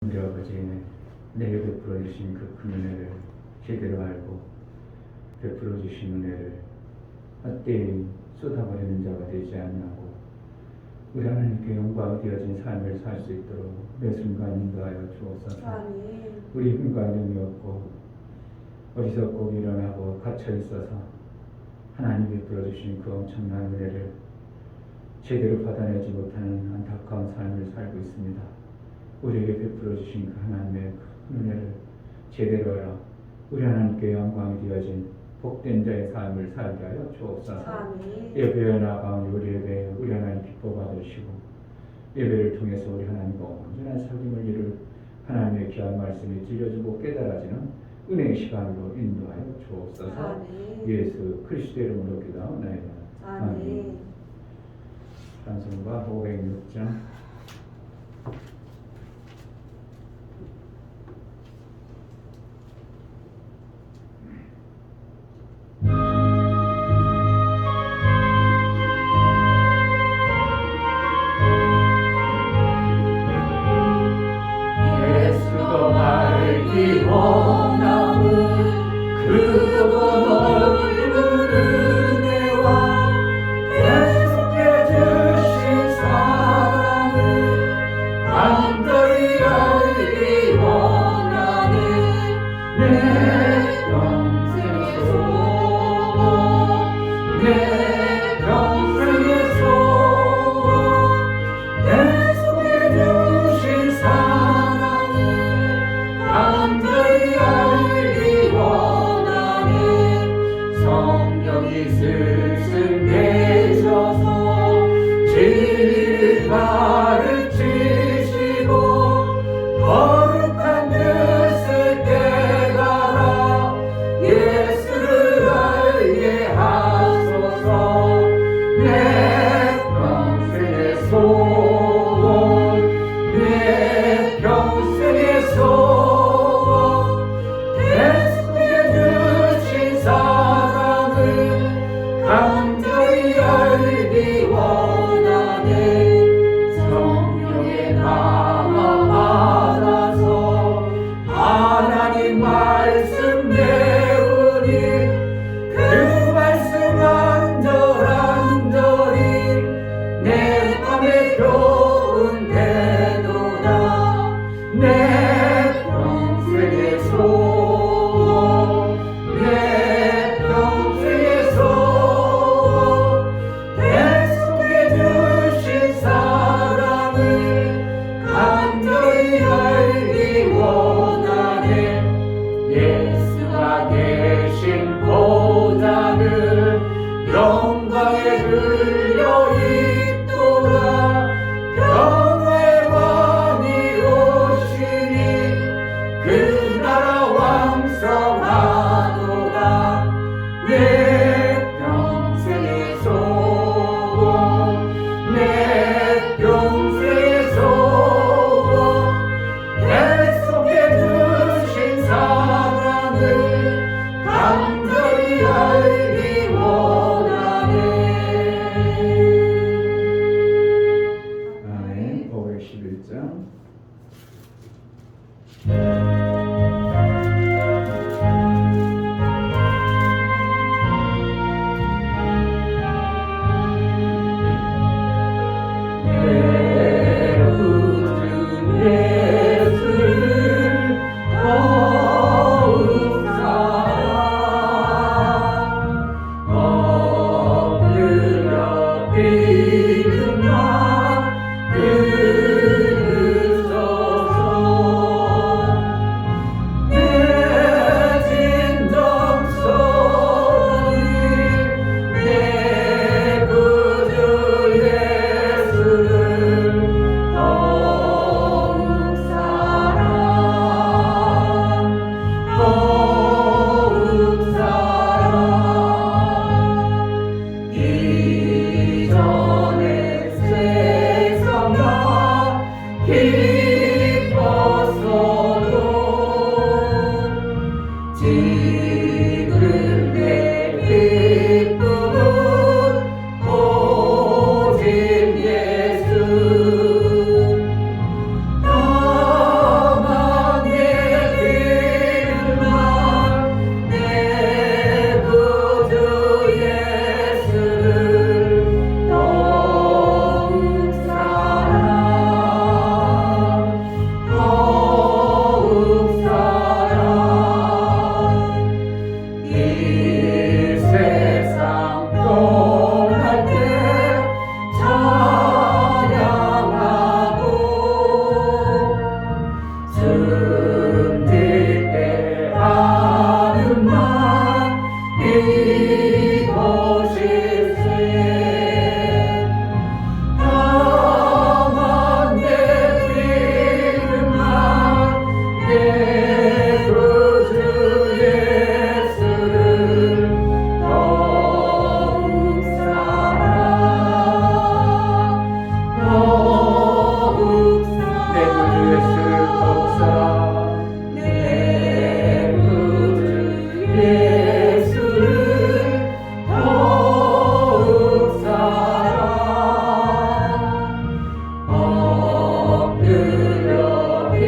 우리 아버지, 내게 베풀어 주신 그 큰 은혜를 제대로 알고 베풀어 주신 은혜를 헛되이 쏟아버리는 자가 되지 아니하고 우리 하나님께 영광 되어진 삶을 살 수 있도록 매 순간 인도하여 주옵소서. 우리 힘과 능이 없고 어리석고 미련하고 갇혀 있어서 하나님이 베풀어 주신 그 엄청난 은혜를 제대로 받아내지 못하는 안타까운 삶을 살고 있습니다. 우리에게 베풀어 주신 그 하나님의 큰 은혜를 제대로 알아 우리 하나님께 영광이 되어진 복된 자의 삶을 살게 하여 주옵소서. 예배에 나가온 우리 예배 우리 하나님 기뻐 받으시고 예배를 통해서 우리 하나님과 온전한 삶을 이룰 하나님의 귀한 말씀이 들려주고 깨달아지는 은혜의 시간으로 인도하여 주옵소서. 예수 그리스도의 이름으로 기도하옵나이다. 아멘. 찬송가 506장.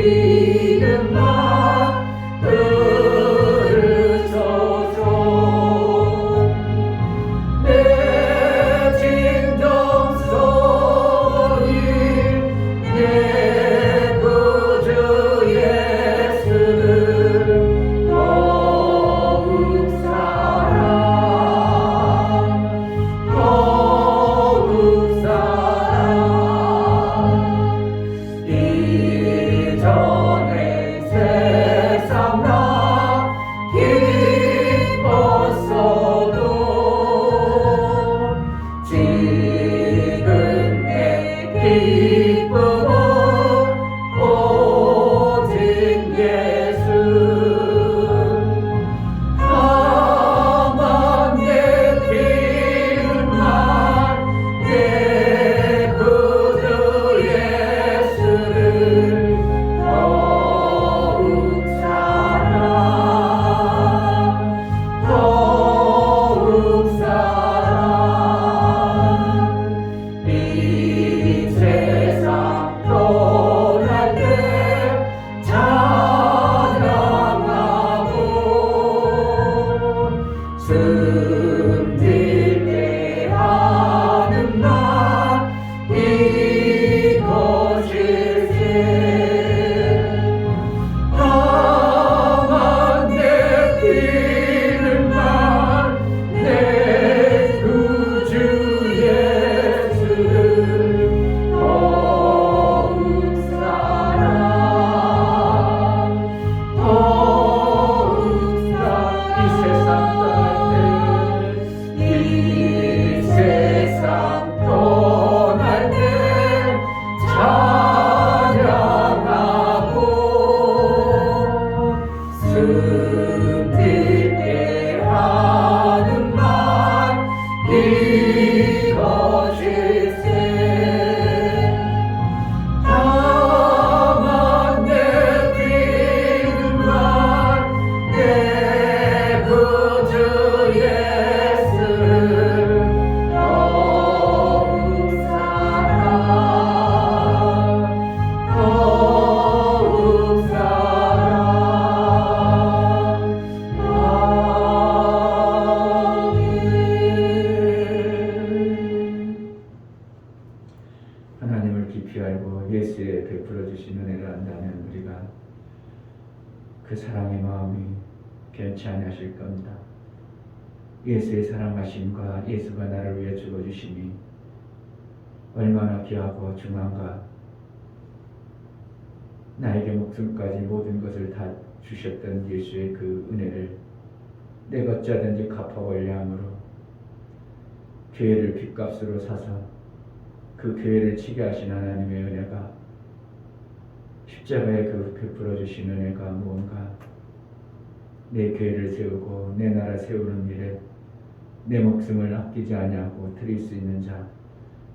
지금 막 들으소서. 내 진정성이 내 구주 예수를 더욱 사랑 이전에 세상 나 기뻤어도 지금 내 기쁨은 오직 예수. 다만 내 길만 내 구주 예수를 더욱 사랑 이 세상 떠날 때 찬양하고 숨질 때 하는 날 이것일세. 다만 내 길만 내 구주 예수를 더욱 사랑 이 세상 떠날 때 찬양하고 숨질 때 하는 말 이것일세. 다만 내 길만 내 구주 예수를 더욱 사랑 하나님을 깊이 알고 예수의 베풀어 주신 은혜를 안다면 우리가 그 사랑의 마음이 변치 아니하실 겁니다. 예수의 사랑하심과 예수가 나를 위해 죽어주심이 얼마나 귀하고 중한가. 나에게 목숨까지 모든 것을 다 주셨던 예수의 그 은혜를 내가 어찌하든지 갚아보려 함으로 교회를 빚값으로 사서 그 교회를 치게 하신 하나님의 은혜가, 십자가에 그 베풀어 주신 은혜가 무언가 내 교회를 세우고 내 나라 세우는 일에 내 목숨을 아끼지 아니하고 드릴 수 있는 자,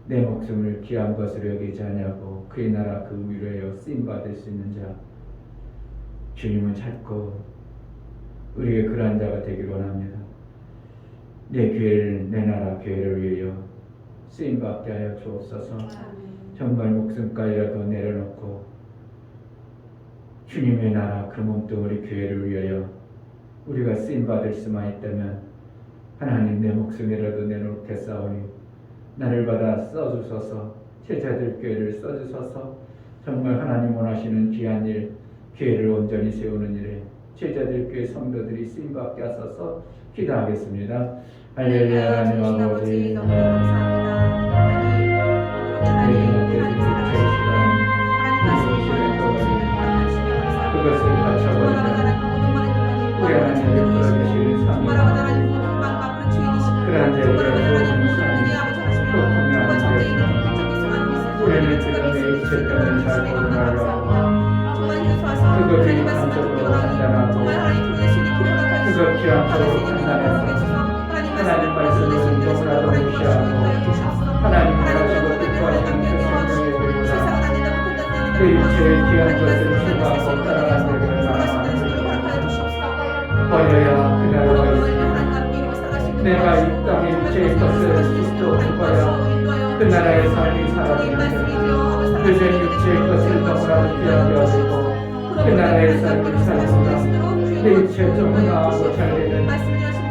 내 목숨을 귀한 것으로 여기지 아니하고 그의 나라 그 위로에 쓰임 받을 수 있는 자, 주님은 찾고 우리의 그러한 자가 되길 원합니다. 내 교회를, 내 나라 교회를 위하여 쓰임 받게 하여 주옵소서. 정말 목숨까지라도 내려놓고 주님의 나라 그 몸뚱아리 교회를 위하여 우리가 쓰임 받을 수만 있다면 하나님, 내 목숨이라도 내놓겠사오니 나를 받아 써주소서. 제자들 교회를 써주소서. 정말 하나님 원하시는 귀한 일, 교회를 온전히 세우는 일에 제자들 교회 성도들이 쓰임받게 하소서. 기도하겠습니다. 할렐루야. 하나님 아버지, 너무 감사합니다. 그것을 바쳐버리며 우리 하나님을 불러주시는 삶이 그러한 자에게 도움이 우리는 지금의 이체 때문에 잘 거듭나려고 그것이 감정으로 판단하고 그것 귀함으로 판단해서 하나님 말씀을 너무나도 무시하고 하나님 원하시고 뜻하시는 그 생명의 교회보다 그 이체의 귀한 것을 추구하고 따라가는 데를 버려야 그날과 있으며 내가 이 땅의 이체의 것을 쏟도 두어야 그 나라의 삶이 사라지는데 그전 육체의 것을 너무나도 귀하게 여기고 적응하고 잘 되는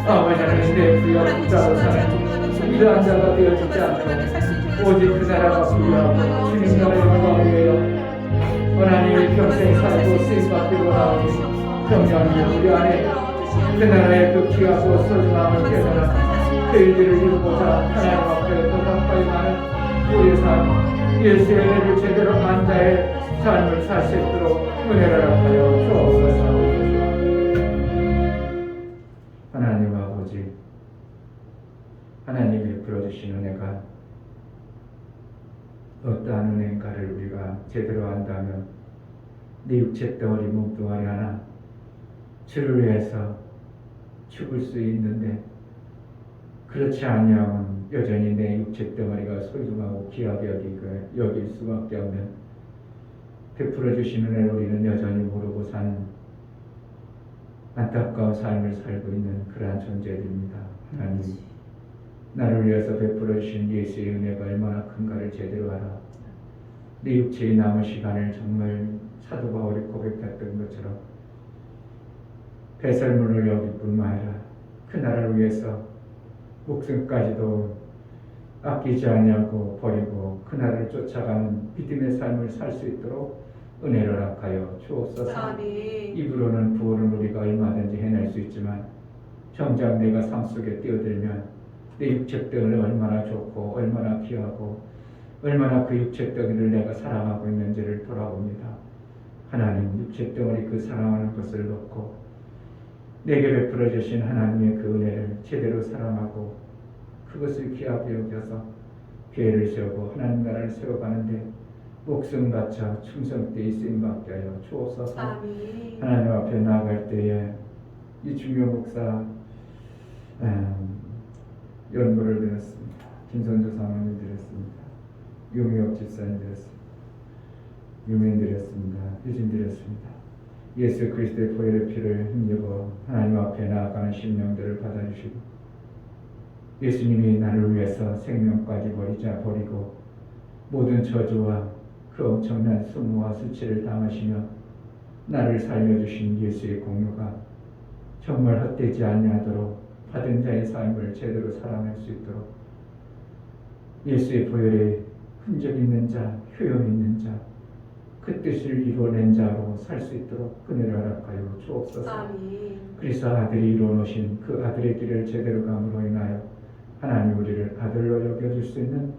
아버지 하나님 내 부여 자로 사는 이러한 자가 되어지지 않고 오직 그 나라가 부여하고 주님 나라의 영광을 위하여 하나님이 평생 살고 쓰임받기로 나오니 성령님 우리 안에 그 나라의 그 귀하고 소중함을 깨달아 그 일들을 이루고자 하나님 앞에 더 가까이 가는 우리의 삶 예수의 은혜를 제대로 한 자의 삶을 살 수 있도록 은혜를 하여 주옵소서. 하나님 아버지 하나님이 베풀어주신 은혜가 어떠한 은혜인가를 우리가 제대로 안다면 내 육체 덩어리 몸뚱아리 하나 주를 위해서 죽을 수 있는데 그렇지 아니하면 여전히 내 육체 덩어리가 소중하고 귀하게 여길 수밖에 없는 베풀어 주신 은혜를 우리는 여전히 모르고 사는 안타까운 삶을 살고 있는 그러한 존재들입니다. 하나님 나를 위해서 베풀어 주신 예수의 은혜가 얼마나 큰가를 제대로 알아 내 육체의 남은 시간을 정말 사도 바울이 고백했던 것처럼 배설물을 여길 뿐만 아니라 그 나라를 위해서 목숨까지도 아끼지 아니하고 버리고 그 나라를 쫓아가는 믿음의 삶을 살 수 있도록 은혜를 허락하여 주옵소서. 입으로는 구원을 우리가 얼마든지 해낼 수 있지만 정작 내가 삶 속에 뛰어들면 내 육체 덩이를 얼마나 좋고 얼마나 귀하고 얼마나 그 육체 덩이를 내가 사랑하고 있는지를 돌아봅니다. 하나님 육체 덩어리 그 사랑하는 것을 놓고 내게 베풀어 주신 하나님의 그 은혜를 제대로 사랑하고 그것을 귀하게 여겨서 교회를 세우고 하나님 나라를 세워가는데 목숨 바쳐 충성되이 쓰임받게 하여 주옵소서. 하나님 앞에 나아갈 때에 이 중요 목사 연구를 드렸습니다. 김선주 사모님 드렸습니다. 유미옥 집사님 드렸습니다. 유민 드렸습니다. 유진 드렸습니다. 예수 그리스도의 보혈의 피를 힘입어 하나님 앞에 나아가는 심령들을 받아주시고 예수님이 나를 위해서 생명까지 버리고 모든 저주와 그 엄청난 수모와 수치를 당하시며 나를 살려주신 예수의 공로가 정말 헛되지 아니하도록 받은 자의 삶을 제대로 살아낼 수 있도록 예수의 보혈에 흔적 있는 자, 효용 있는 자, 그 뜻을 이루어낸 자로 살 수 있도록 은혜를 허락하여 주옵소서. 그래서 아들이 이루어놓으신 그 아들의 길을 제대로 감으로 인하여 하나님 우리를 아들로 여겨줄 수 있는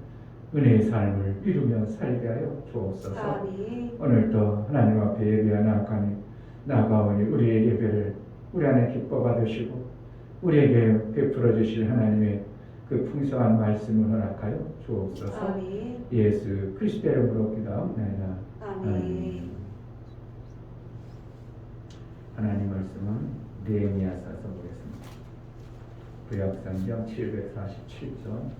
은혜의 삶을 이루며 살게 하여 주옵소서. 오늘도 하나님 앞에 예배하여 나아가오니 우리의 예배를 우리 안에 기뻐 받으시고 우리에게 베풀어 주실 하나님의 그 풍성한 말씀을 허락하여 주옵소서. 예수 그리스도의 이름으로 기도하옵나이다. 아멘. 하나님 말씀은 느헤미야서 보겠습니다. 구약성경 747쪽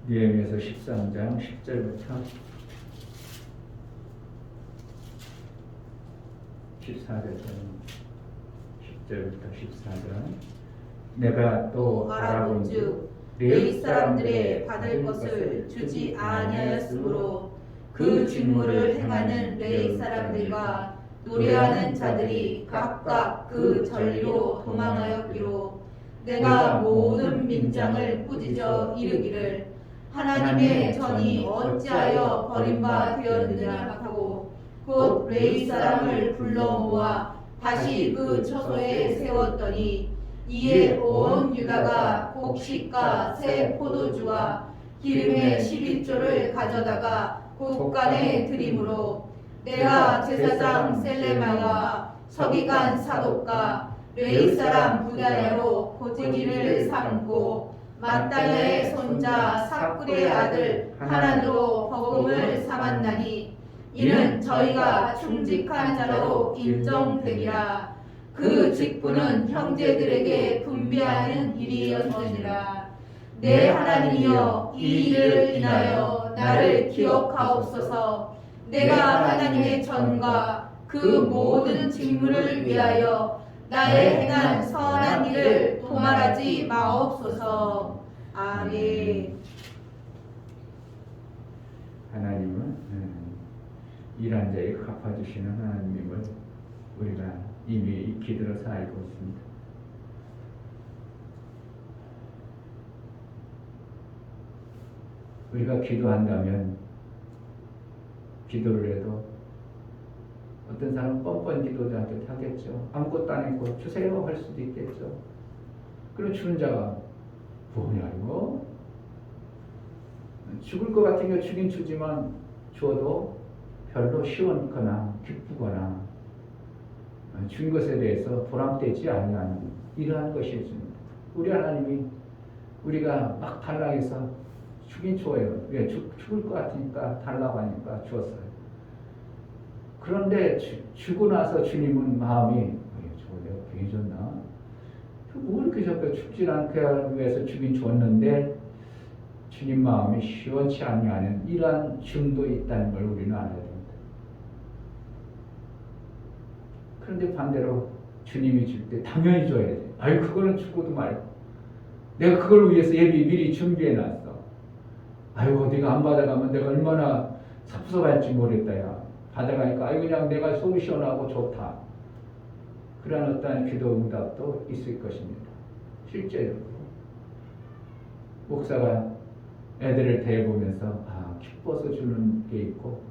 느헤미야서 13장 10절부터 10절부터 14절 내가 또 알아본즉 레위 사람들의 받을 것을 주지 아니하였으므로 그 직무를 행하는 레위 사람들과 노래하는 자들이 각각 그 전리로 도망하였기로 내가 모든 민장을 꾸짖어 이르기를 하나님의 전이 어찌하여 버림바 되었느냐 하고 곧 레위 사람을 불러 모아 다시 그 처소에 세웠더니 이에 온 유다가 곡식과 새 포도주와 기름의 11조를 가져다가 곳간에 드림으로 내가 제사장 셀레마와 서기관 사독과 레위 사람 부다야로 고지기를 삼고 mattan야의 손자 삭굴의 아들 하난으로 버금을 삼았나니 이는 저희가 충직한 자로 인정되리라. 그 직분은 형제들에게 분배하는 일이었느니라. 내 하나님이여 이 일을 인하여 나를 기억하옵소서. 내가 하나님의 전과 그 모든 직무를 위하여 나의 행한 선한 일을 도말하지 마옵소서. 아멘. 하나님은 일한 자에 갚아주시는 하나님임을 우리가 이미 익히 들어서 알고 있습니다. 우리가 기도한다면 기도를 해도 어떤 사람은 뻔뻔 기도자한테 하겠죠. 아무것도 안 했고 주세요 할 수도 있겠죠. 그럼 주는 자가 뭐냐 이거? 죽을 것 같으면 주긴 주지만 주어도 별로 시원거나 기쁘거나 준 것에 대해서 보람되지 아니하는 이러한 것이었습니다. 우리 하나님이 우리가 막 달라해서 주긴 줘요. 왜? 죽을 것 같으니까 달라고 하니까 주었어요. 그런데 주고 나서 주님은 마음이 저거 내가 괜히 줬나? 뭐 이렇게 자꾸 죽지 않게 하기 위해서 주긴 줬는데 주님 마음이 시원치 아니하는 이러한 줌도 있다는 걸 우리는 알아야 됩니다. 그런데 반대로 주님이 줄 때 당연히 줘야 돼. 아유 그거는 주고도 말고 내가 그걸 위해서 미리 준비해놨어. 아유 네가 안 받아가면 내가 얼마나 섭섭할지 모르겠다. 야 받아가니까 아유 그냥 내가 속이 시원하고 좋다. 그런 어떤 기도 응답도 있을 것입니다. 실제로 목사가 애들을 대해보면서 기뻐서 주는 게 있고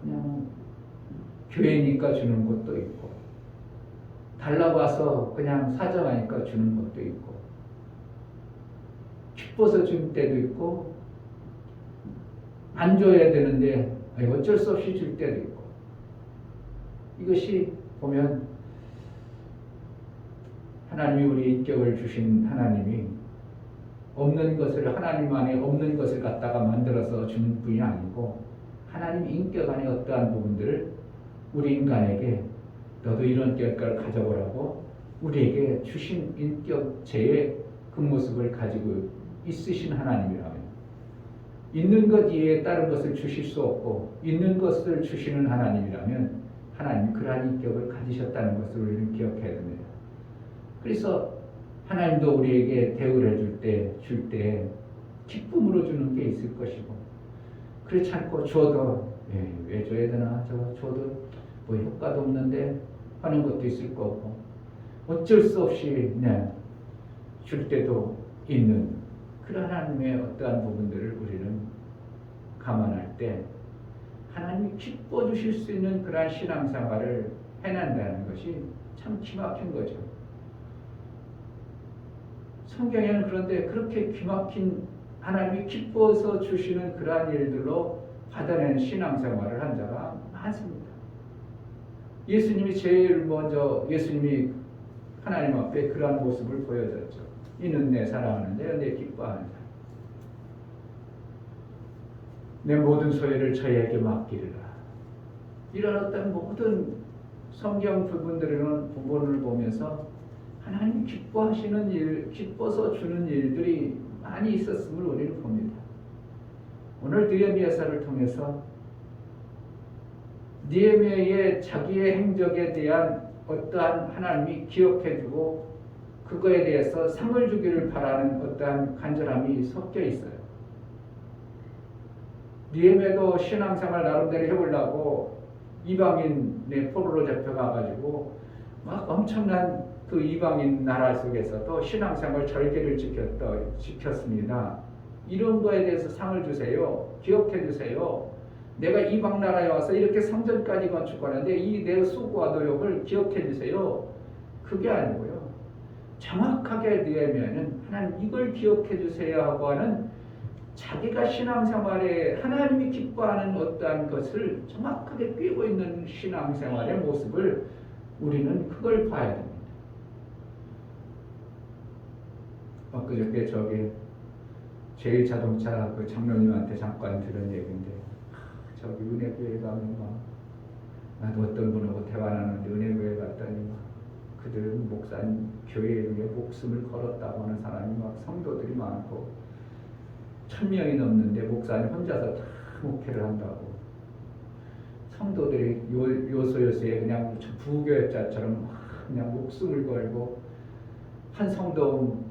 그냥 교회니까 주는 것도 있고 달라고 와서 그냥 사정하니까 주는 것도 있고 기뻐서 줄 때도 있고 안 줘야 되는데 어쩔 수 없이 줄 때도 있고 이것이 보면 하나님이 우리 인격을 주신 하나님이 없는 것을 하나님 안에 없는 것을 갖다가 만들어서 준 분이 아니고 하나님 인격 안에 어떠한 부분들을 우리 인간에게 너도 이런 결과를 가져보라고 우리에게 주신 인격체의 그 모습을 가지고 있으신 하나님이라면 있는 것 이외에 다른 것을 주실 수 없고 있는 것을 주시는 하나님이라면 하나님이 그러한 인격을 가지셨다는 것을 우리는 기억해야 됩니다. 그래서 하나님도 우리에게 대우를 줄 때 기쁨으로 주는 게 있을 것이고 그렇지 않고 줘도 왜 줘야 되나 줘도 뭐 효과도 없는데 하는 것도 있을 거고 어쩔 수 없이 줄 때도 있는 그런 하나님의 어떠한 부분들을 우리는 감안할 때 하나님이 기뻐 주실 수 있는 그러한 신앙생활을 해낸다는 것이 참 기막힌 거죠. 성경에는 그런데 그렇게 기막힌 하나님이 기뻐서 주시는 그러한 일들로 받아내는 신앙생활을 한 자가 많습니다. 예수님이 제일 먼저 예수님이 하나님 앞에 그러한 모습을 보여줬죠. 이는 내 사랑하는데 내 기뻐하는 자. 내 모든 소유를 저에게 맡기리라. 이런 어떤 모든 성경 부분을 보면서 하나님 기뻐하시는 일, 기뻐서 주는 일들이 많이 있었음을 우리는 봅니다. 오늘 느헤미야서를 통해서 느헤미야의 자기의 행적에 대한 어떠한 하나님이 기억해주고 그거에 대해서 상을 주기를 바라는 어떠한 간절함이 섞여 있어요. 느헤미야도 신앙생활 나름대로 해보려고 이방인의 포로로 잡혀가가지고 막 엄청난 그 이방인 나라 속에서도 신앙생활 절개를 지켰습니다. 이런 거에 대해서 상을 주세요. 기억해 주세요. 내가 이방 나라에 와서 이렇게 성전까지 건축하는데 이 내 수고와 노력을 기억해 주세요. 그게 아니고요. 정확하게 느헤미야는 하나님 이걸 기억해 주세요 하고 하는 자기가 신앙생활에 하나님이 기뻐하는 어떠한 것을 정확하게 꿰고 있는 신앙생활의 모습을 우리는 그걸 봐야 됩니다. 그저께 제일 자동차 그 장로님한테 잠깐 들은 얘기인데 저기 은혜교회 가면 나도 어떤 분하고 대화 나누는데 은혜교회 갔더니 그들은 목사님 교회에 위해 목숨을 걸었다고 하는 사람이 성도들이 많고 1000명이 넘는데 목사님 혼자서 다 목회를 한다고 성도들이 요소요소에 그냥 부교역자처럼 그냥 목숨을 걸고 한 성도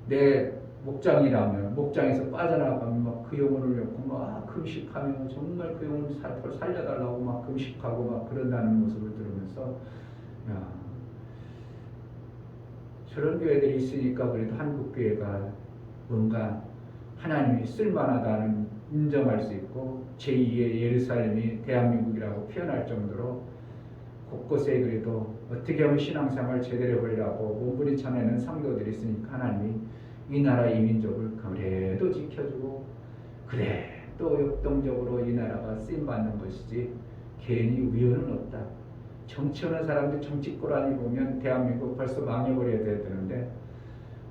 내 목장이라면 목장에서 빠져나가면 막 그 영혼을 놓고 막 금식하며 정말 그 영혼을 살려달라고 막 금식하고 막 그런다는 모습을 들으면서 야, 저런 교회들이 있으니까 그래도 한국 교회가 뭔가 하나님이 쓸만하다는 인정할 수 있고 제2의 예루살렘이 대한민국이라고 표현할 정도로 곳곳에 그래도 어떻게 하면 신앙생활 제대로 하려고 몸부림쳐내는 성도들이 있으니까 하나님이 이 나라 이 민족을 그래도 지켜주고 그래 또 역동적으로 이 나라가 쓰임받는 것이지 괜히 우연은 없다. 정치하는 사람들 정치 꼬라지 보면 대한민국 벌써 망해버려야 되는데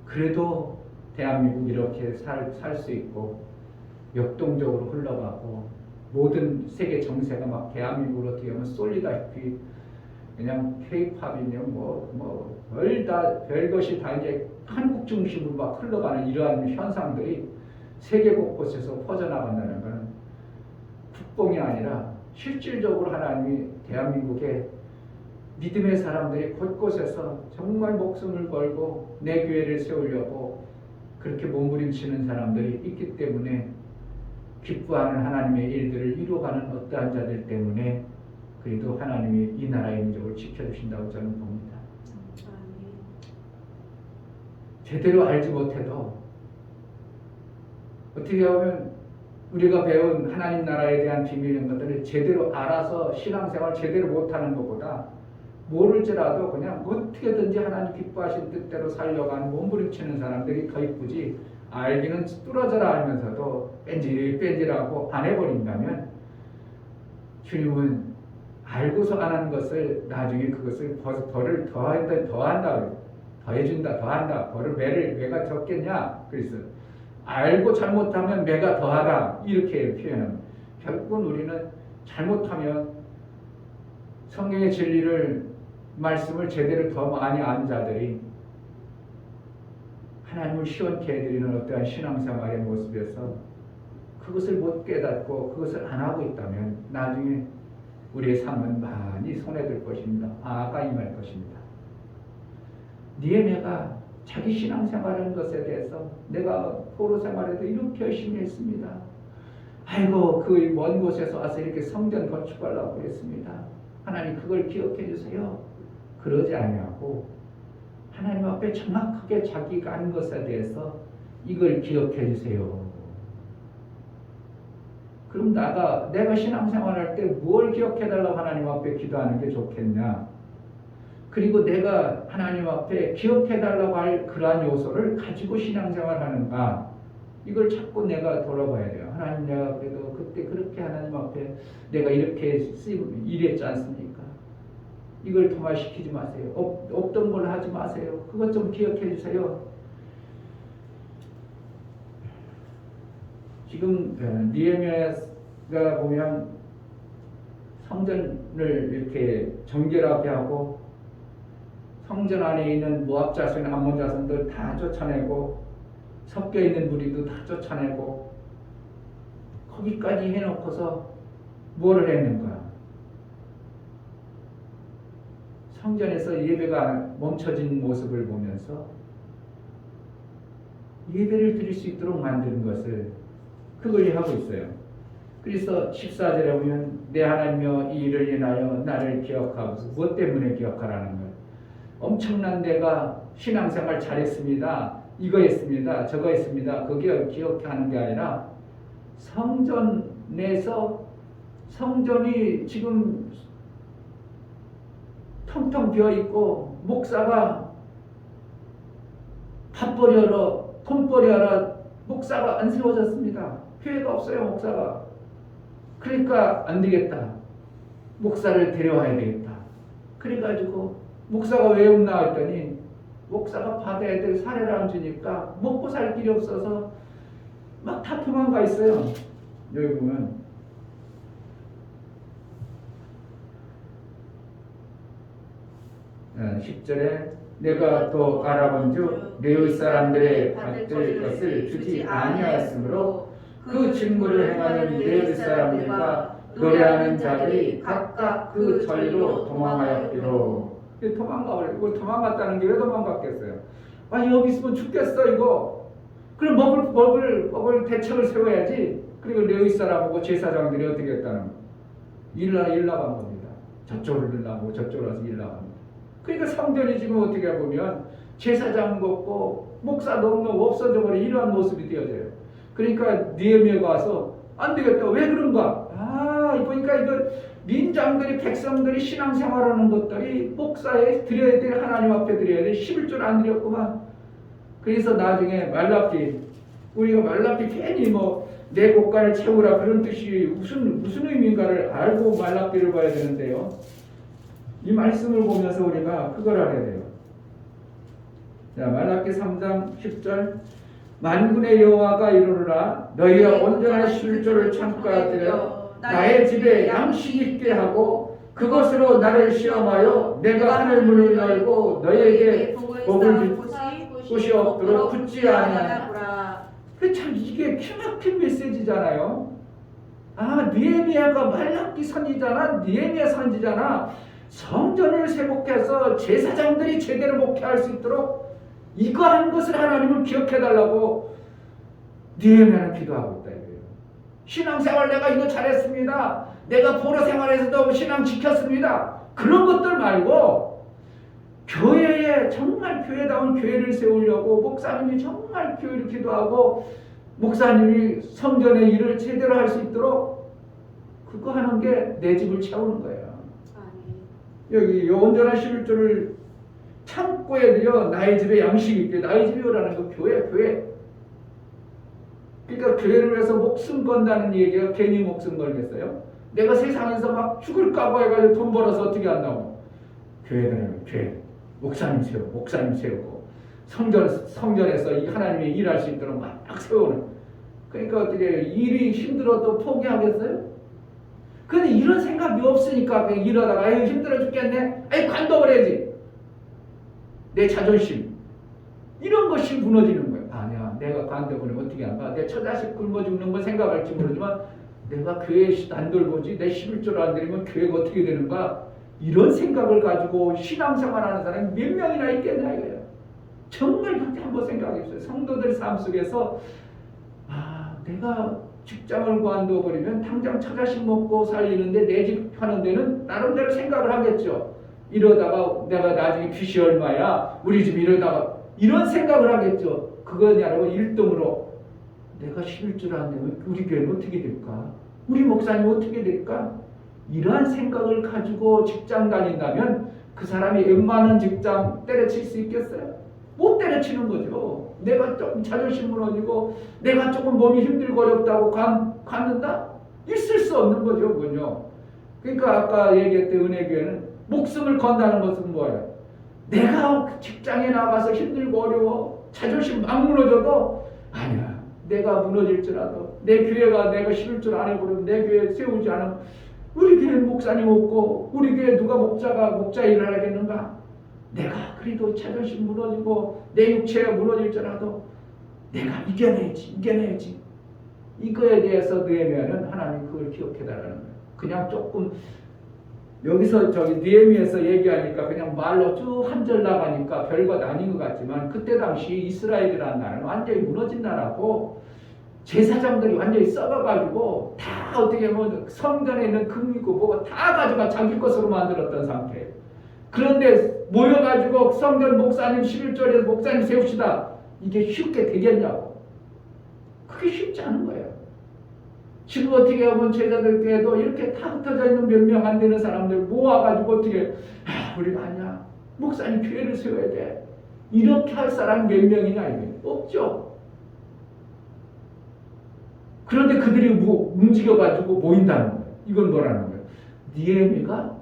그래도 대한민국 이렇게 살 수 있고 역동적으로 흘러가고 모든 세계 정세가 막 대한민국으로 어떻게 하면 쏠리다시피 그냥 K-팝이면 별것이 다 이제 한국 중심으로 막 흘러가는 이러한 현상들이 세계 곳곳에서 퍼져나간다는 것은 국뽕이 아니라 실질적으로 하나님이 대한민국에 믿음의 사람들이 곳곳에서 정말 목숨을 걸고 내 교회를 세우려고 그렇게 몸부림치는 사람들이 있기 때문에 기뻐하는 하나님의 일들을 이루어가는 어떠한 자들 때문에 그래도 하나님이 이 나라의 민족을 지켜주신다고 저는 봅니다. 제대로 알지 못해도 어떻게 하면 우리가 배운 하나님 나라에 대한 비밀 이런 것들을 제대로 알아서 신앙생활 제대로 못하는 것보다 모를지라도 그냥 어떻게든지 하나님 기뻐하신 뜻대로 살려가는 몸부림치는 사람들이 더 이쁘지 알기는 뚫어져라 하면서도 뺀질뺀질하고 안 해버린다면 주님은 알고서 안 하는 것을 나중에 그것을 벌을 더해준다 더한다 벌을 매가 적겠냐 그래서 알고 잘못하면 매가 더하다 이렇게 표현합니다. 결국은 우리는 잘못하면 성경의 진리를 말씀을 제대로 더 많이 아는 자들이 하나님을 시원케 해드리는 어떠한 신앙생활의 모습에서 그것을 못 깨닫고 그것을 안 하고 있다면 나중에 우리의 삶은 많이 손해들 것입니다. 아까임할 것입니다. 니에미아가 자기 신앙생활하는 것에 대해서 내가 포로 생활에도 이렇게 열심히 했습니다. 아이고 그 먼 곳에서 와서 이렇게 성전 건축하려고 했습니다. 하나님 그걸 기억해 주세요. 그러지 아니하고 하나님 앞에 정확하게 자기가 한 것에 대해서 이걸 기억해 주세요. 그럼 내가 신앙생활할 때 뭘 기억해 달라고 하나님 앞에 기도하는 게 좋겠냐? 그리고 내가 하나님 앞에 기억해 달라고 할 그러한 요소를 가지고 신앙생활 하는가? 이걸 자꾸 내가 돌아봐야 돼요. 하나님 내가 그래도 그때 그렇게 하나님 앞에 내가 이렇게 일했지 않습니까? 이걸 도마시키지 마세요. 없던 걸 하지 마세요. 그것 좀 기억해 주세요. 지금 니에미아가 보면 성전을 이렇게 정결하게 하고 성전 안에 있는 모압 자손, 암몬 자손들 다 쫓아내고 섞여 있는 무리도 다 쫓아내고 거기까지 해놓고서 뭐를 했는가? 성전에서 예배가 멈춰진 모습을 보면서 예배를 드릴 수 있도록 만드는 것을 그걸 하고 있어요. 그래서 14절에 보면 내 하나님여 이 일을 인하여 나를 기억하고 무엇 때문에 기억하라는 거예요. 엄청난 내가 신앙생활 잘했습니다. 이거 했습니다. 저거 했습니다. 그게 기억하는 게 아니라 성전에서 성전이 지금 텅텅 비어있고 목사가 밥벌이하러 돈벌이하러 목사가 안 세워졌습니다. 교회가 없어요. 목사가. 그러니까 안 되겠다. 목사를 데려와야 되겠다. 그래가지고 목사가 왜 없나 했더니 목사가 받아야 될 사례를 안 주니까 먹고 살 길이 없어서 막 다 도망가 있어요. 여기 보면 10절에 내가 또 알아본즉 레위 사람들의 받을 것을 주지 아니하였으므로 그 직무를 행하는 레위 사람들과 노래하는 자들이 각각 그 절로 도망하였기로. 도망가버리고 도망갔다는 게 왜 도망갔겠어요? 아 여기 있으면 죽겠어 이거. 그럼 먹을 대책을 세워야지. 그리고 레위 사람하고 제사장들이 어떻게 했다는 거예요? 일 나간 겁니다. 저쪽으로 일 나가고 저쪽으로 와서 일 나갑니다. 그러니까 성전이 지금 어떻게 보면 제사장 없고 목사 너무 없어져 버린 이러한 모습이 되어져요. 그러니까 느헤미야가 와서 안 되겠다. 왜 그런가? 보니까 이거 민장들이 백성들이 신앙생활하는 것들이 목사에 드려야 될 하나님 앞에 드려야 될 11조를 안 드렸구만. 그래서 나중에 말라기 우리가 말라기 괜히 내 곳간을 채우라 그런 뜻이 무슨 의미인가를 알고 말라기를 봐야 되는데요. 이 말씀을 보면서 우리가 그걸 알아야 돼요. 자, 말라기 3장 10절 만군의 여호와가 이르노라 너희가 온전한 11조를 창고에 들여 나의 집에 양식 있게 하고 그것으로 나를 시험하여 내가 하늘 문을 열고 너희에게 복을 줄 곳이 없도록 굳지 아니하노라. 참 이게 기막힌 메시지잖아요. 느헤미야가 말라기 선지자나 느헤미야 선지자나 성전을 세복해서 제사장들이 제대로 목회할 수 있도록 이거 한 것을 하나님은 기억해달라고 느헤미야는 기도하고 있다 이거예요. 신앙생활 내가 이거 잘했습니다. 내가 포로 생활에서도 신앙 지켰습니다. 그런 것들 말고 교회에 정말 교회다운 교회를 세우려고 목사님이 정말 교회를 기도하고 목사님이 성전의 일을 제대로 할 수 있도록 그거 하는 게 내 집을 채우는 거예요. 여기 온전한 11조를 창고에 들여 나의 집에 양식이 있게. 나의 집이라는 거 교회. 그러니까 교회를 위해서 목숨 건다는 얘기가 괜히 목숨 걸겠어요? 내가 세상에서 막 죽을까봐 해가지고 돈 벌어서 어떻게 한다고? 교회는 교회. 목사님 세우고 성전에서 이 하나님이 일할 수 있도록 막 세우는. 그러니까 어떻게 일이 힘들어도 포기하겠어요? 근데 이런 생각이 없으니까 그냥 이러다가 힘들어 죽겠네. 관둬버려야지. 내 자존심 이런 것이 무너지는 거예요. 아니야, 내가 관둬버리면 어떻게 할까? 내 처자식 굶어 죽는 건 생각할지 모르지만 내가 교회 안 돌보지 내 11조를 안 드리면 교회가 어떻게 되는가? 이런 생각을 가지고 신앙생활하는 사람이 몇 명이나 있겠냐 이거예요. 정말 그렇게 한번 생각해보세요. 성도들 삶 속에서 내가 직장을 관둬버리면 당장 처자식 먹고 살리는데 내 집 하는 데는 나름대로 생각을 하겠죠. 이러다가 내가 나중에 빚이 얼마야? 우리 집 이러다가 이런 생각을 하겠죠. 그거냐고 1등으로 내가 11조를 안 내면 우리 교회는 어떻게 될까? 우리 목사님 어떻게 될까? 이러한 생각을 가지고 직장 다닌다면 그 사람이 웬만한 직장 때려칠 수 있겠어요? 못 때려치는 거죠. 내가 조금 자존심 무너지고 내가 조금 몸이 힘들고 어렵다고 갖는다? 있을 수 없는 거죠. 그건요. 그러니까 아까 얘기했던 은혜교회는 목숨을 건다는 것은 뭐예요? 내가 직장에 나가서 힘들고 어려워 자존심 막 무너져도 아니야. 내가 무너질지라도 내 교회가 내가 11조 안 해버리면 내 교회 세우지 않으면 우리 교회 목사님 없고 우리 교회 누가 목자 일을 하겠는가? 내가 그래도 자존심 무너지고 내 육체가 무너질지라도 내가 이겨내야지. 이거에 대해서 느헤미야는 하나님 그걸 기억해달라는 거예요. 그냥 조금 여기서 느헤미야에서 얘기하니까 그냥 말로 쭉 한 절 나가니까 별것 아닌 것 같지만 그때 당시 이스라엘이라는 나라는 완전히 무너진 나라고 제사장들이 완전히 썩어가지고 다 어떻게 보면 성전에 있는 금이고 뭐가 다 가져가 자기 것으로 만들었던 상태예요. 그런데 모여가지고 성전 목사님 11조에서 목사님 세웁시다. 이게 쉽게 되겠냐고. 그게 쉽지 않은 거예요. 지금 어떻게 하면 제자들께도 이렇게 다 흩어져 있는 몇 명 안 되는 사람들 모아가지고 어떻게 우리가 아니야. 목사님 교회를 세워야 돼. 이렇게 할 사람 몇 명이냐 이게 없죠. 그런데 그들이 움직여가지고 모인다는 거예요. 이건 뭐라는 거예요? 느헤미야가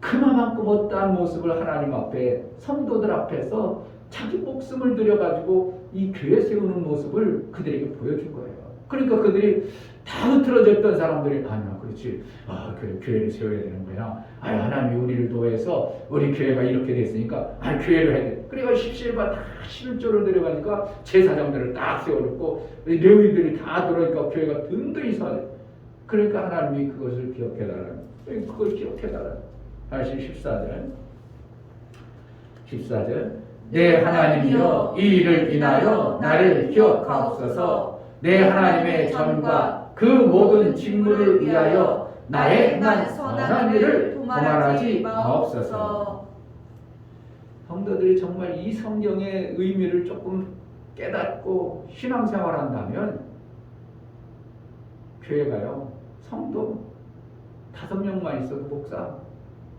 그만큼 어떠한 모습을 하나님 앞에 성도들 앞에서 자기 목숨을 들여가지고 이 교회 세우는 모습을 그들에게 보여준 거예요. 그러니까 그들이 다 흐트러졌던 사람들이 아니야 그렇지 그래 교회를 세워야 되는 거야. 하나님이 우리를 도와서 우리 교회가 이렇게 됐으니까 교회를 해야 돼. 그러니까 17반 다 11조를 들여가니까 제사장들을 딱 세워놓고 레위들이 다 들어오니까 교회가 든든히 서야 돼. 그러니까 하나님이 그것을 기억해달라는 거예요. 그걸 기억해달라는 거예요. 다시 14절 내 하나님이여 이 일을 인하여 나를 기억하옵소서. 내 하나님의 전과 그 모든 직무를 위하여 나의 행한 선한 일을 도말하지 마옵소서. 성도들이 정말 이 성경의 의미를 조금 깨닫고 신앙생활한다면 교회가요 성도 5명만 있어도 목사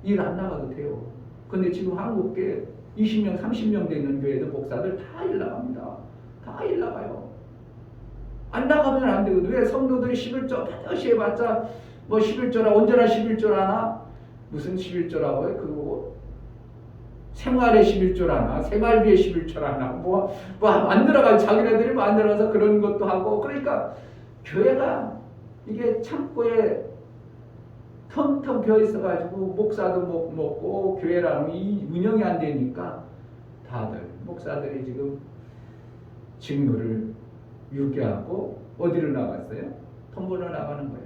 일 안 나가도 돼요. 근데 지금 한국에 20명 30명 되는 교회도 목사들 다 일 나갑니다. 다 일 나가요. 안 나가면 안 되거든. 왜? 성도들이 11조 반드시 해봤자 뭐 11조라 언제나 11조라 하나? 무슨 11조라고요? 그거 생활의 11조라나 생활비의 11조라나 뭐 만들어가지고 자기네들이 만들어서 그런 것도 하고. 그러니까 교회가 이게 창고에 텅텅 비어 있어가지고 목사도 못 먹고 교회라는 이 운영이 안 되니까 다들 목사들이 지금 직무를 유기하고 어디로 나갔어요? 돈 벌러 나가는 거예요.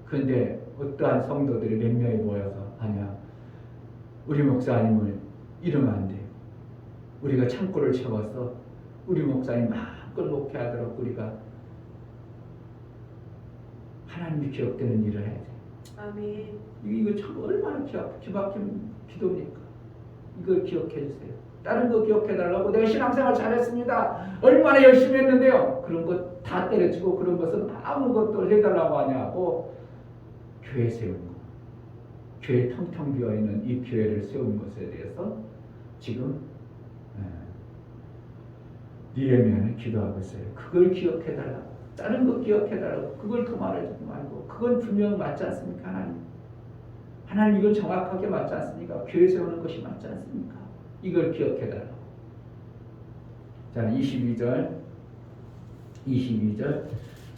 그런데 어떠한 성도들이 몇 명이 모여서 아니야 우리 목사님을 이러면 안 돼요. 우리가 창고를 채워서 우리 목사님 마음껏 목회하도록 우리가 하나님이 기억되는 일을 해야 돼. 아멘. 이거 참 얼마나 기막힌 기도입니까? 이걸 기억해 주세요. 다른 거 기억해 달라고 내가 신앙생활 잘했습니다. 얼마나 열심히 했는데요. 그런 거 다 때려치고 그런 것은 아무것도 해달라고 하냐고 교회 세운 거. 교회 텅텅 비어있는 이 교회를 세운 것에 대해서 지금 니에미아는 기도하고 있어요. 그걸 기억해 달라고. 다른 거 기억해 달라고. 그걸 도말하지 말고. 그건 분명 맞지 않습니까? 하나님 이건 정확하게 맞지 않습니까? 교회 세우는 것이 맞지 않습니까? 이걸 기억해 달라고. 자, 22절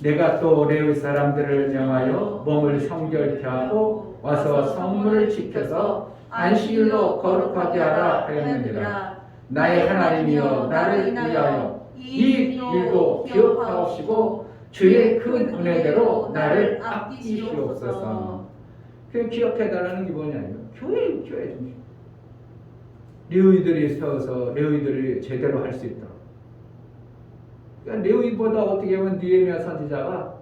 내가 또 레위 사람들을 명하여 몸을 성결케 하고 와서 성문을 지켜서 안식일로 거룩하게 하라 하였느니라. 나의 하나님이여 나를 위하여 이 일도 기억하옵시고 주의 큰 은혜대로 나를 아끼시옵소서. 그 기억해달라는 게 뭐냐면 교회 중심. 레위들이 세워서 레위들이 제대로 할 수 있도록. 그러니까 레위보다 어떻게 보면 니에미야 선지자가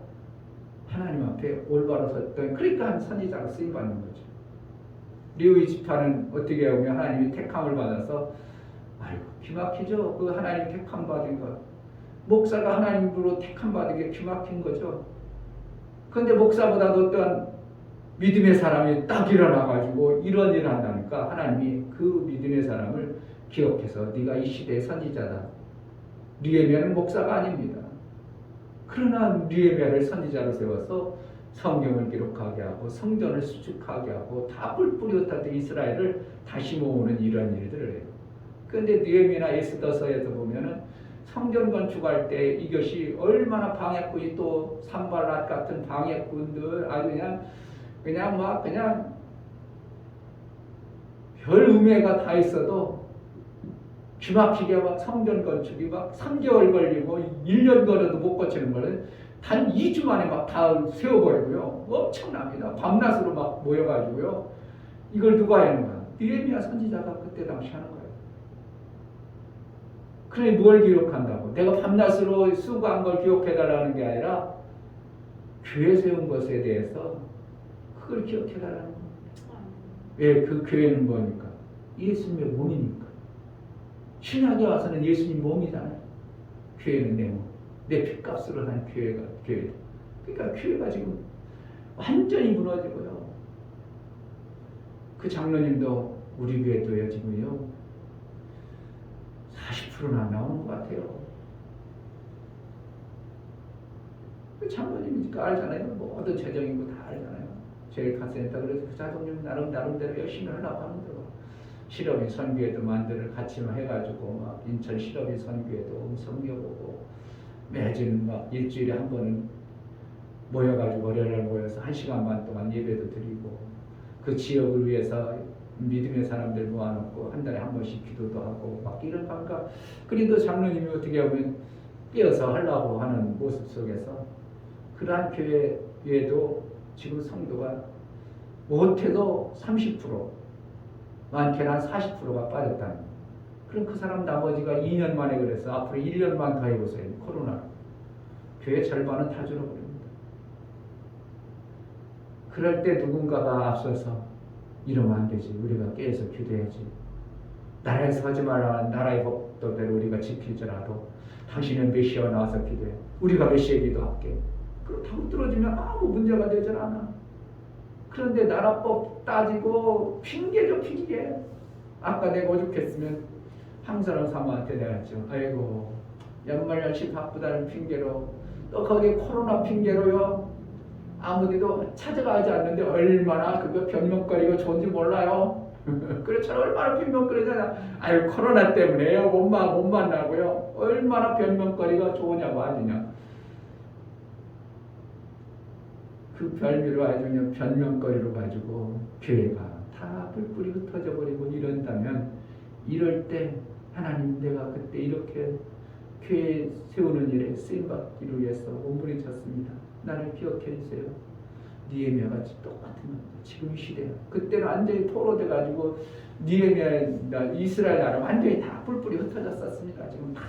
하나님 앞에 올바로 섰던 그러니까 선지자로 쓰임받는 거죠. 레위 지파는 어떻게 보면 하나님이 택함을 받아서 아이고 기막히죠. 그 하나님 택함 받은 것. 목사가 하나님으로 택함 받은 게 기막힌 거죠. 그런데 목사보다도 어떤 믿음의 사람이 딱 일어나가지고 이런 일을 한다니까 하나님이 그 믿음의 사람을 기억해서 네가 이 시대의 선지자다. 니에미아는 목사가 아닙니다. 그러나 니에미아를 선지자로 세워서 성경을 기록하게 하고 성전을 수축하게 하고 다 뿔뿔이 흩어진 이스라엘을 다시 모으는 이런 일들을 해요. 그런데 느헤미야나 에스더서에서 보면은 성전 건축할 때 이것이 얼마나 방해꾼이 또 산발랏 같은 방해꾼들 아주 그냥 별 음해가 다 있어도 기막히게 막 성전 건축이 막 3개월 걸리고 1년 걸어도 못 거치는 거는 단 2주 만에 막 다 세워버리고요. 엄청납니다. 밤낮으로 막 모여가지고요. 이걸 누가 하는 거야? 느헤미야 선지자가 그때 당시 하는 거예요. 그래 뭘 기록한다고? 내가 밤낮으로 수고한 걸 기억해달라는 게 아니라 교회 세운 것에 대해서 그걸 기억해달라는 겁니다. 왜? 그 교회는 뭐니까? 예수님의 몸이니까. 신약에 와서는 예수님 몸이잖아요. 교회는 내 몸. 내 핏값으로 산 교회가. 그러니까 교회가 지금 완전히 무너지고요. 그 장로님도 우리 교회도요 지금요 40%나 안 나오는 것 같아요. 그 장로님이니까 알잖아요. 모든 재정인 거 다 알잖아요. 제일 카센터 그래서 그 장로님 나름대로 열심히 하려고 하는데 실업인 선교회도 만들어 같이 해가지고 막 인천 실업인 선교회도 섬겨보고 매주 막 일주일에 한 번은 모여가지고 월요일에 모여서 1시간 반 동안 예배도 드리고 그 지역을 위해서 믿음의 사람들 모아놓고 한 달에 한 번씩 기도도 하고 막 이런 감각. 그래도 장로님이 어떻게 보면 뛰어서 하려고 하는 모습 속에서 그러한 교회에도 지금 성도가 못해도 30% 많게는 한 40%가 빠졌다는 거예요. 그럼 그 사람 나머지가 2년 만에 그래서 앞으로 1년만 더 해보세요. 코로나. 교회 절반은 다 줄어버립니다. 그럴 때 누군가가 앞서서 이러면 안 되지. 우리가 깨어서 기도해야지. 나라에서 하지 말라. 나라의 법도대로 우리가 지킬지라도 당신은 메시아가 나와서 기도해. 우리가 메시아 기도할게. 그렇다고 들어주면 아무 문제가 되질 않아. 그런데 나라법 따지고 핑계죠, 핑계. 아까 내가 오죽했으면 항상 사모한테 내가 했죠. 아이고 연말연시 바쁘다는 핑계로 또 거기에 코로나 핑계로요. 아무데도 찾아가지 않는데 얼마나 그거 변명거리가 좋은지 몰라요. 그렇잖아. 얼마나 변명거리잖아. 아유 코로나 때문에요. 못 만나고요. 얼마나 변명거리가 좋으냐고 아니냐. 그 별미로 아주 그냥 변명거리로 가지고 교회가 다 뿔뿔이 흩어져 버리고 이런다면 이럴 때 하나님 내가 그때 이렇게 교회 세우는 일에 쓰임받기를 위해서 몸부림쳤습니다. 나를 기억해 주세요. 니에미아 같이 똑같은 겁니다. 지금 이 시대야. 그때는 완전히 포로돼 가지고 니에미아 이스라엘 나라 완전히 다 뿔뿔이 흩어졌었습니다. 지금 다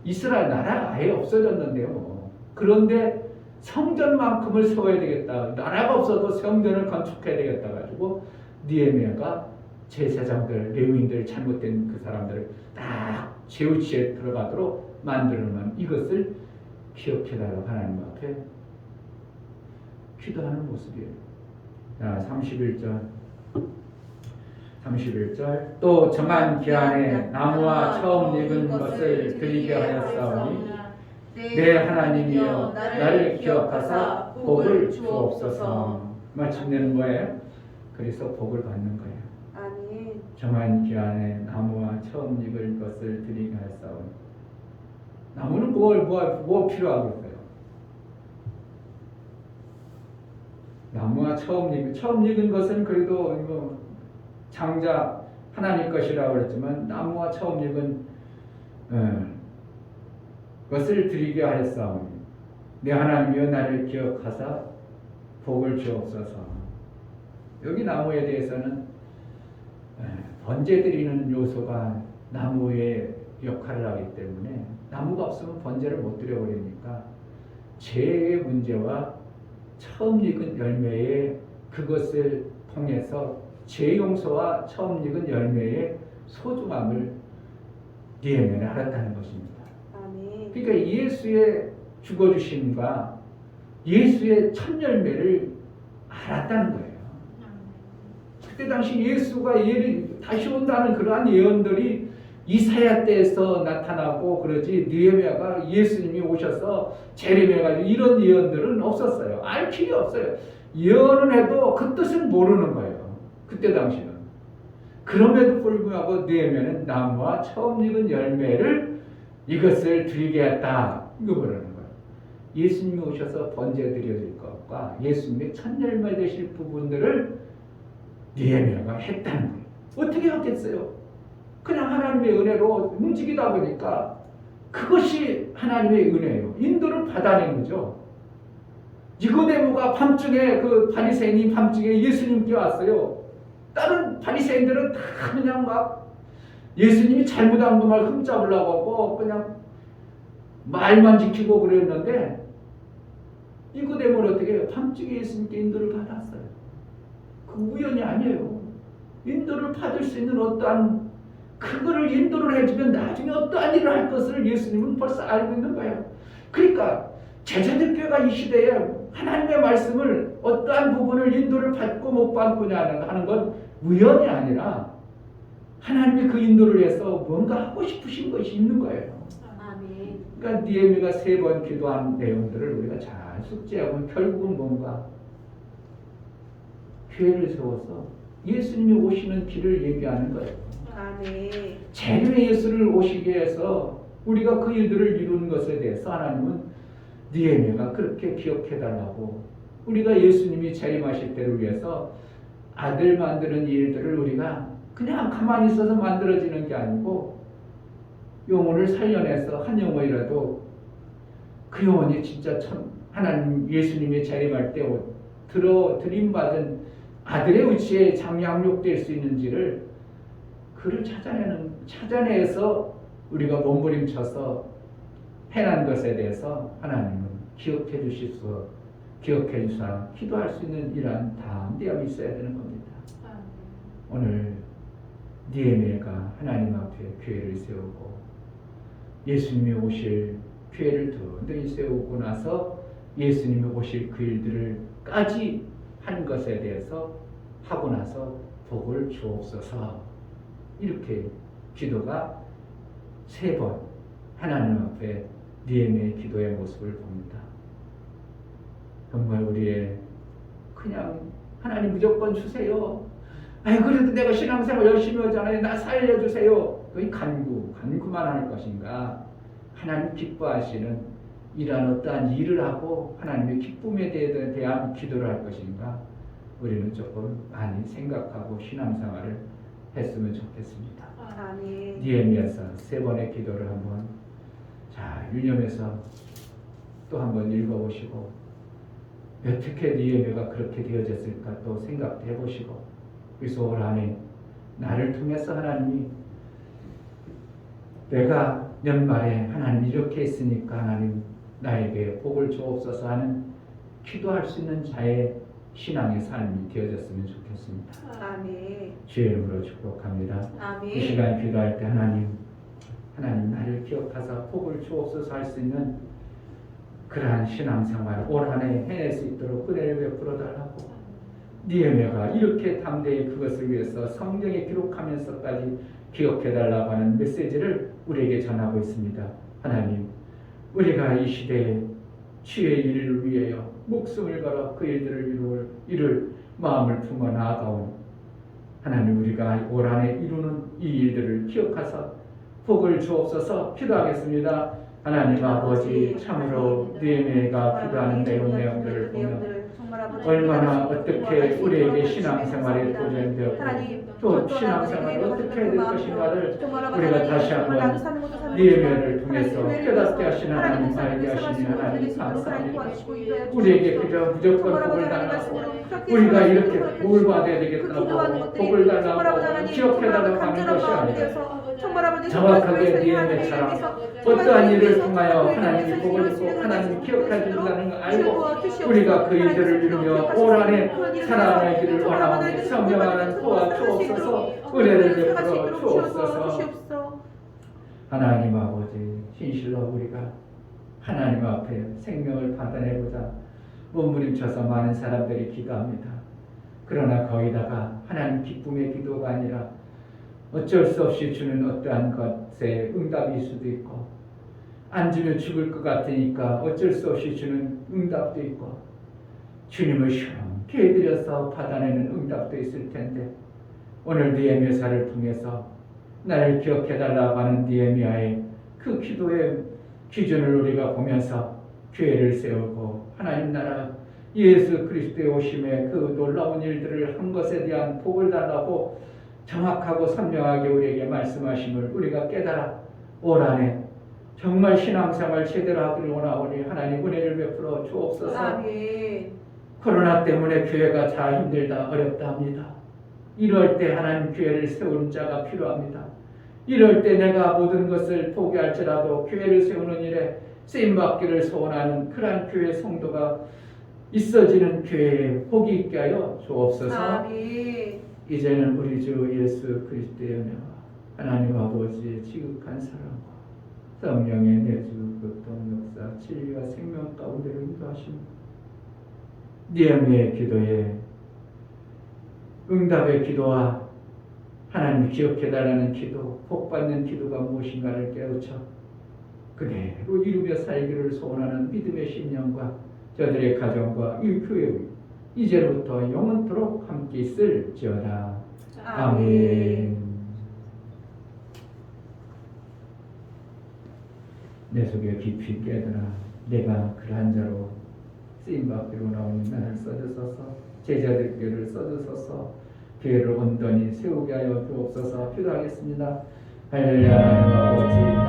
이스라엘 나라가 아예 없어졌는데요. 그런데 성전만큼을 세워야 되겠다. 나라가 없어도 성전을 건축해야 되겠다 가지고 니에미아가 제사장들, 레위인들 잘못된 그 사람들을 딱 제우치에 들어가도록 만들어놓은 이것을 기억해달라고 하나님 앞에 기도하는 모습이에요. 자, 31절 또 정한 기한에 나무와 처음 익은 것을 드리게 하였사오니 내 하나님이여 나를 기억하사 복을 주옵소서. 마침내는 뭐예요? 그래서 복을 받는 거예요. 아멘. 정한 기한에 나무와 처음 익을 것을 드리게 하였사오니 나무는 뭐 필요하겠어요? 나무와 처음 익은 것은 그래도 이거 장작 하나님 것이라고 그랬지만 나무와 처음 익은 것을 드리게 하였사오니 내 하나님이여 나를 기억하사 복을 주옵소서. 여기 나무에 대해서는 번제 드리는 요소가 나무의 역할을 하기 때문에 나무가 없으면 번제를 못 드려버리니까 죄의 문제와 처음 익은 열매의 그것을 통해서 죄 용서와 처음 익은 열매의 소중함을 니에미아는 알았다는 것입니다. 아멘. 그러니까 예수의 죽어주심과 예수의 첫 열매를 알았다는 거예요. 그때 당시 예수가 다시 온다는 그러한 예언들이 이사야 때에서 나타나고 그러지 느헤미야가 예수님이 오셔서 재림해가지고 이런 예언들은 없었어요. 알 필요 없어요. 예언은 해도 그 뜻은 모르는 거예요. 그때 당시는. 그럼에도 불구하고 느헤미야는 나무와 처음 익은 열매를 이것을 드리게 했다. 이거 모르는 거예요. 예수님이 오셔서 번제 드려질 것과 예수님의 첫 열매 되실 부분들을 느헤미야가 했다는 거예요. 어떻게 했겠어요? 그냥 하나님의 은혜로 움직이다 보니까 그것이 하나님의 은혜예요. 인도를 받아낸 거죠. 니고데모가 밤중에 그 바리새인이 밤중에 예수님께 왔어요. 다른 바리새인들은 다 그냥 막 예수님이 잘못한 말 흠잡으려고 하고 그냥 말만 지키고 그랬는데 니고데모는 어떻게 해요? 밤중에 예수님께 인도를 받았어요. 그 우연이 아니에요. 인도를 받을 수 있는 어떠한 그거를 인도를 해주면 나중에 어떠한 일을 할 것을 예수님은 벌써 알고 있는 거예요. 그러니까 제자들 교회가 이 시대에 하나님의 말씀을 어떠한 부분을 인도를 받고 못 받느냐 하는 건 우연이 아니라 하나님이 그 인도를 위해서 뭔가 하고 싶으신 것이 있는 거예요. 아멘. 그러니까 니에미아가 3번 기도한 내용들을 우리가 잘 숙지하고 결국은 뭔가 교회를 세워서 예수님이 오시는 길을 얘기하는 거예요. 아멘. 재림의 예수를 오시게 해서 우리가 그 일들을 이루는 것에 대해서 하나님은 느헤미야가 그렇게 기억해달라고 우리가 예수님이 재림하실 때를 위해서 아들 만드는 일들을 우리가 그냥 가만히 있어서 만들어지는 게 아니고 영혼을 살려내서 한 영혼이라도 그 영혼이 진짜 참 하나님 예수님이 재림할 때 드림받은 아들의 의지에 양육될 수 있는지를 그를 찾아내서 우리가 몸부림쳐서 해난 것에 대해서 하나님은 기억해 주사 기도할 수 있는 이러한 담대함이 있어야 되는 겁니다. 오늘 니에미아가 하나님 앞에 교회를 세우고 예수님이 오실 교회를 든든히 세우고 나서 예수님이 오실 그 일들을까지 한 것에 대해서 하고 나서 복을 주옵소서, 이렇게 기도가 3번 하나님 앞에 니에미아의 기도의 모습을 봅니다. 정말 우리의 그냥 하나님 무조건 주세요, 아니 그래도 내가 신앙생활 열심히 하잖아요, 나 살려주세요, 이 간구만 할 것인가, 하나님 기뻐하시는 이러한 어떠한 일을 하고 하나님의 기쁨에 대한 기도를 할 것인가, 우리는 조금 많이 생각하고 신앙생활을 했으면 좋겠습니다. 아멘. 니에미아서 3번의 기도를 한번 유념해서 또 한번 읽어보시고, 어떻게 니에미아가 그렇게 되어졌을까 또 생각해 보시고, 그래서 올 한해 나를 통해서 하나님이 내가 연말에 하나님 이렇게 했으니까 하나님 나에게 복을 주옵소서 하는 기도할 수 있는 자의 신앙의 삶이 되어졌으면 좋겠습니다. 아멘. 주의 이름으로 축복합니다. 아멘. 이 시간 기도할 때 하나님 나를 기억하사 복을 주옵소서 할 수 있는 그러한 신앙생활 올 한해 해낼 수 있도록 은혜를 베풀어 달라고, 니에미아가 이렇게 담대히 그것을 위해서 성경에 기록하면서까지 기억해 달라고 하는 메시지를 우리에게 전하고 있습니다. 하나님, 우리가 이 시대에 주의 일을 위하여 목숨을 걸어 그 일들을 이룰 마음을 품어 나아가온 하나님, 우리가 올 한해 이루는 이 일들을 기억하사 복을 주옵소서 기도하겠습니다. 하나님 아버지, 참으로 니에미아가 기도하는 내용들을 보면 얼마나 어떻게 우리에게 신앙생활에 도전되었고 또 신앙생활을 어떻게 해야 될 것인가를 우리가 다시 한번 니에미아를 통해서 깨닫게 하신 하나님, 알게 하시니 하나님 감사합니다. 우리에게 그저 무조건 복을 달라고, 우리가 이렇게 복을 받아야 되겠다고 복을 달라고 기억해달라고 하는 것이 아니라 정확하게 니에미아처럼 어떠한 일을 통하여 하나님이 복을 주고 하나님이 기억해 주신다는 걸 알고 우리가 그 일들을 이루며 올 한해 살아가기를 원하오니 성령하는 도와 주옵소서, 은혜를 베풀어 주옵소서. 하나님 아버지, 진실로 우리가 하나님 앞에 생명을 받아내고자 몸부림쳐서 많은 사람들이 기도합니다. 그러나 거기다가 하나님 기쁨의 기도가 아니라 어쩔 수 없이 주는 어떠한 것에 응답일 수도 있고, 안 주면 죽을 것 같으니까 어쩔 수 없이 주는 응답도 있고, 주님을 시원케 해드려서 받아내는 응답도 있을 텐데, 오늘 니에미아를 통해서 나를 기억해달라고 하는 니에미아의 그 기도의 기준을 우리가 보면서 교회를 세우고 하나님 나라 예수 그리스도의 오심에 그 놀라운 일들을 한 것에 대한 복을 달라고 정확하고 선명하게 우리에게 말씀하심을 우리가 깨달아 올 한해 정말 신앙생활 제대로 하기를 원하오니 하나님 은혜를 베풀어 주옵소서. 아멘. 코로나 때문에 교회가 잘 힘들다, 어렵다 합니다. 이럴 때 하나님 교회를 세우는 자가 필요합니다. 이럴 때 내가 모든 것을 포기할지라도 교회를 세우는 일에 쓰임받기를 소원하는 그러한 교회 성도가 있어지는 교회에 복이 있게 하여 주옵소서. 아멘. 이제는 우리 주 예수 그리스도의 은혜와 하나님 아버지의 지극한 사랑과 성령의 내주 교통 역사 진리와 생명 가운데로 인도하심, 니에미아의 기도에 응답의 기도와 하나님 기억해달라는 기도, 복받는 기도가 무엇인가를 깨우쳐 그대로 이루며 살기를 소원하는 믿음의 신령과 저들의 가정과 이 교회의 이제부터 영원토록 함께 있을지어다. 아멘. 내 속에 깊이 깨달아 내가 그러한 자로 쓰임받기로 나오는 나를 써주소서, 제자들께를 써주소서, 교회를 온전히 세우게 하여 주옵소서. 기도하겠습니다. 할렐루야. 아버지